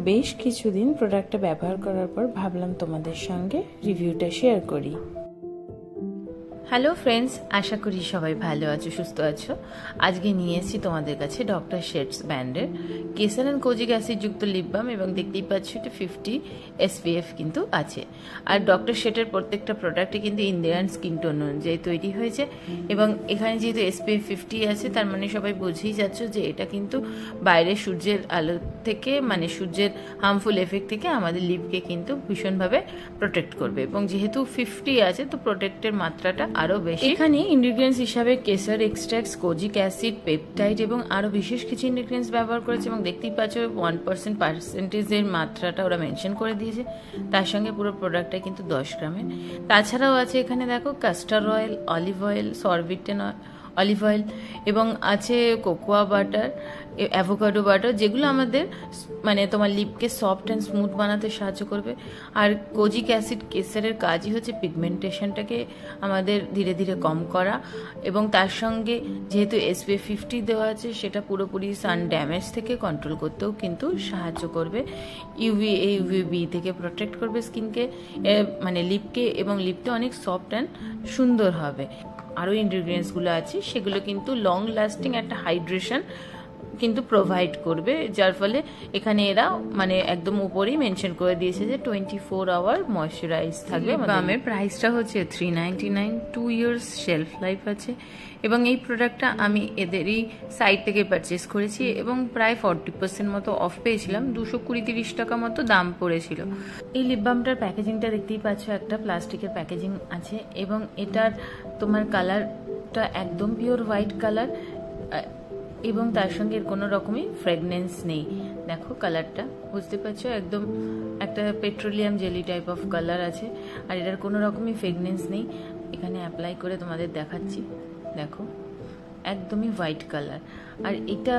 বেশ কিছুদিন প্রোডাক্টটা ব্যবহার করার পর ভাবলাম তোমাদের সঙ্গে রিভিউটা শেয়ার করি। হ্যালো ফ্রেন্ডস, আশা করি সবাই ভালো আছো, সুস্থ আছো। আজকে নিয়ে এসেছি তোমাদের কাছে ডক্টর শেটস ব্র্যান্ডের কেসার অ্যান্ড কোজিক অ্যাসিড যুক্ত লিপ বাম, এবং দেখতেই পাচ্ছ এটা 50 SPF কিন্তু আছে। আর ডক্টর শেটের প্রত্যেকটা প্রোডাক্টে কিন্তু ইন্ডিয়ান স্কিন টোন অনুযায়ী তৈরি হয়েছে, এবং এখানে যেহেতু SPF 50 আছে তার মানে সবাই বুঝেই যাচ্ছ যে এটা কিন্তু বাইরে সূর্যের আলো থেকে, মানে সূর্যের হার্মফুল এফেক্ট থেকে আমাদের লিপকে কিন্তু ভীষণভাবে প্রোটেক্ট করবে। এবং যেহেতু 50 আছে তো প্রোটেক্টের মাত্রাটা আরো বেশি। এখানে ইনগ্রিডিয়েন্টস হিসাবে Kesar extract, kojic acid, peptide এবং আরো বিশেষ কিছু ইনগ্রিডিয়েন্টস ব্যবহার করেছে, এবং দেখতেই পাচ্ছ 1% পার্সেন্টেজের মাত্রাটা ওরা মেনশন করে দিয়েছে। তার সঙ্গে পুরো প্রোডাক্টটা কিন্তু 10 গ্রামের। তাছাড়াও আছে এখানে দেখো castor oil, olive oil, sorbitan olive oil, এবং আছে কোকোয়া বাটার, অ্যাভোকাডো বাটার, যেগুলো আমাদের মানে তোমার লিপকে সফট অ্যান্ড স্মুথ বানাতে সাহায্য করবে। আর কোজিক অ্যাসিড কেসারের কাজই হচ্ছে পিগমেন্টেশনটাকে আমাদের ধীরে ধীরে কম করা, এবং তার সঙ্গে যেহেতু SPF 50 দেওয়া আছে সেটা পুরোপুরি সান ড্যামেজ থেকে কন্ট্রোল করতেও কিন্তু সাহায্য করবে। UVA UVB থেকে প্রোটেক্ট করবে স্কিনকে, মানে লিপকে, এবং লিপটা অনেক সফট অ্যান্ড সুন্দর হবে। আরও ইনগ্রিডিয়েন্টসগুলো আছে সেগুলো কিন্তু লং লাস্টিং একটা হাইড্রেশন কিন্তু প্রোভাইড করবে, যার ফলে এখানে এরা মানে একদম উপরেই মেনশন করে দিয়েছে যে 24 আওয়ার ময়শ্চারাইজ থাকবে। বামের প্রাইসটা হচ্ছে 399, 2 ইয়ার্স শেলফ লাইফ আছে, এবং এই প্রোডাক্টটা আমি এদেরই সাইট থেকে পারচেস করেছি, এবং প্রায় 40% মতো অফ পেয়েছিলাম। 220-30 টাকা মতো দাম পড়েছিল। এই লিপ বামটার প্যাকেজিংটা দেখতেই পাচ্ছ, একটা প্লাস্টিকের প্যাকেজিং আছে, এবং এটার তোমার কালারটা একদম পিওর হোয়াইট কালার, এবং তার সঙ্গে এর কোনো রকমই ফ্রেগনেন্স নেই। দেখো কালারটা বুঝতে পারছো, একদম একটা petroleum jelly type of colour আছে, আর এটার কোনো রকমই ফ্রেগনেন্স নেই। এখানে অ্যাপ্লাই করে তোমাদের দেখাচ্ছি, দেখো একদমই হোয়াইট কালার। আর এটা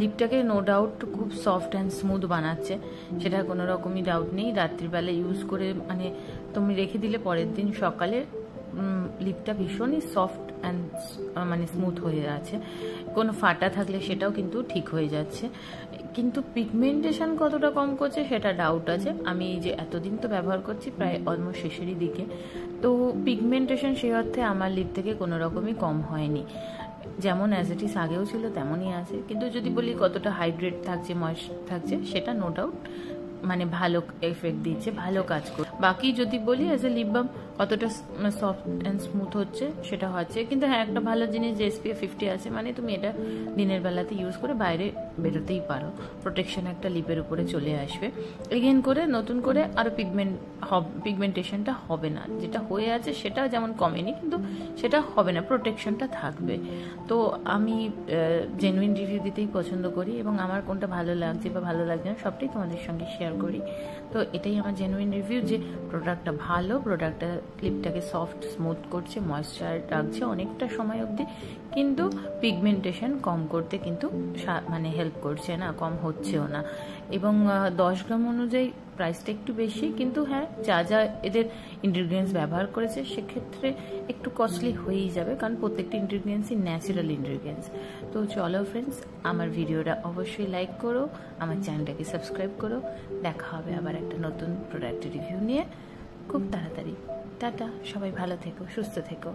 লিপটাকে নো ডাউট খুব সফট অ্যান্ড স্মুথ বানাচ্ছে, সেটার কোনো রকমই ডাউট নেই। রাত্রিবেলা ইউজ করে মানে তুমি রেখে দিলে পরের দিন সকালে লিপটা ভীষণই সফট অ্যান্ড মানে স্মুথ হয়ে আছে। কোনো ফাটা থাকলে সেটাও কিন্তু ঠিক হয়ে যাচ্ছে, কিন্তু পিগমেন্টেশন কতটা কম করছে সেটা ডাউট আছে। আমি যে এতদিন তো ব্যবহার করছি, প্রায় অলমোস্ট শেষেরই দিকে, তো পিগমেন্টেশন সেই অর্থে আমার লিপ থেকে কোনো রকমই কম হয়নি। যেমন অ্যাজ ইট ইজ আগেও ছিল তেমনই আছে, কিন্তু যদি বলি কতটা হাইড্রেট থাকছে, ময়েশ্চ থাকছে, সেটা নো ডাউট মানে ভালো এফেক্ট দিচ্ছে, ভালো কাজ করছে। বাকি যদি বলি অ্যাজ এ লিপ বাম কতটা সফট অ্যান্ড স্মুথ হচ্ছে সেটা হচ্ছে, কিন্তু হ্যাঁ একটা ভালো জিনিস যে SPF 50 আছে, মানে তুমি এটা দিনের বেলাতে ইউজ করে বাইরে বেরোতেই পারো, প্রোটেকশন একটা লিপের উপরে চলে আসবে। এগেন করে নতুন করে আরও পিগমেন্টেশনটা হবে না, যেটা হয়ে আছে সেটা যেমন কমেনি, কিন্তু সেটা হবে না, প্রোটেকশনটা থাকবে। তো আমি জেনুইন রিভিউ দিতেই পছন্দ করি, এবং আমার কোনটা ভালো লাগছে বা ভালো লাগছে না সবটাই তোমাদের সঙ্গে শেয়ার করি। তো এটাই আমার জেনুইন রিভিউ যে প্রোডাক্টটা ভালো, প্রোডাক্টটা লিপটাকে সফট স্মুথ করছে, ময়েশ্চার রাখছে অনেকটা সময় অবধি, কিন্তু পিগমেন্টেশন কম করতে কিন্তু মানে হেল্প করছে না, কম হচ্ছেও না। এবং 10 গ্রাম অনুযায়ী প্রাইসটা একটু বেশি, কিন্তু হ্যাঁ যা যা এদের ইনগ্রিডিয়েন্টস ব্যবহার করেছে সেক্ষেত্রে একটু কস্টলি হয়েই যাবে, কারণ প্রত্যেকটি ইনগ্রিডিয়েন্টসই ন্যাচারাল ইনগ্রিডিয়েন্টস। তো চলো ফ্রেন্ডস, আমার ভিডিওটা অবশ্যই লাইক করো, আমার চ্যানেলটাকে সাবস্ক্রাইব করো। দেখা হবে আবার একটা নতুন প্রোডাক্টের রিভিউ নিয়ে খুব তাড়াতাড়ি। টাটা, সবাই ভালো থেকো, সুস্থ থেকো।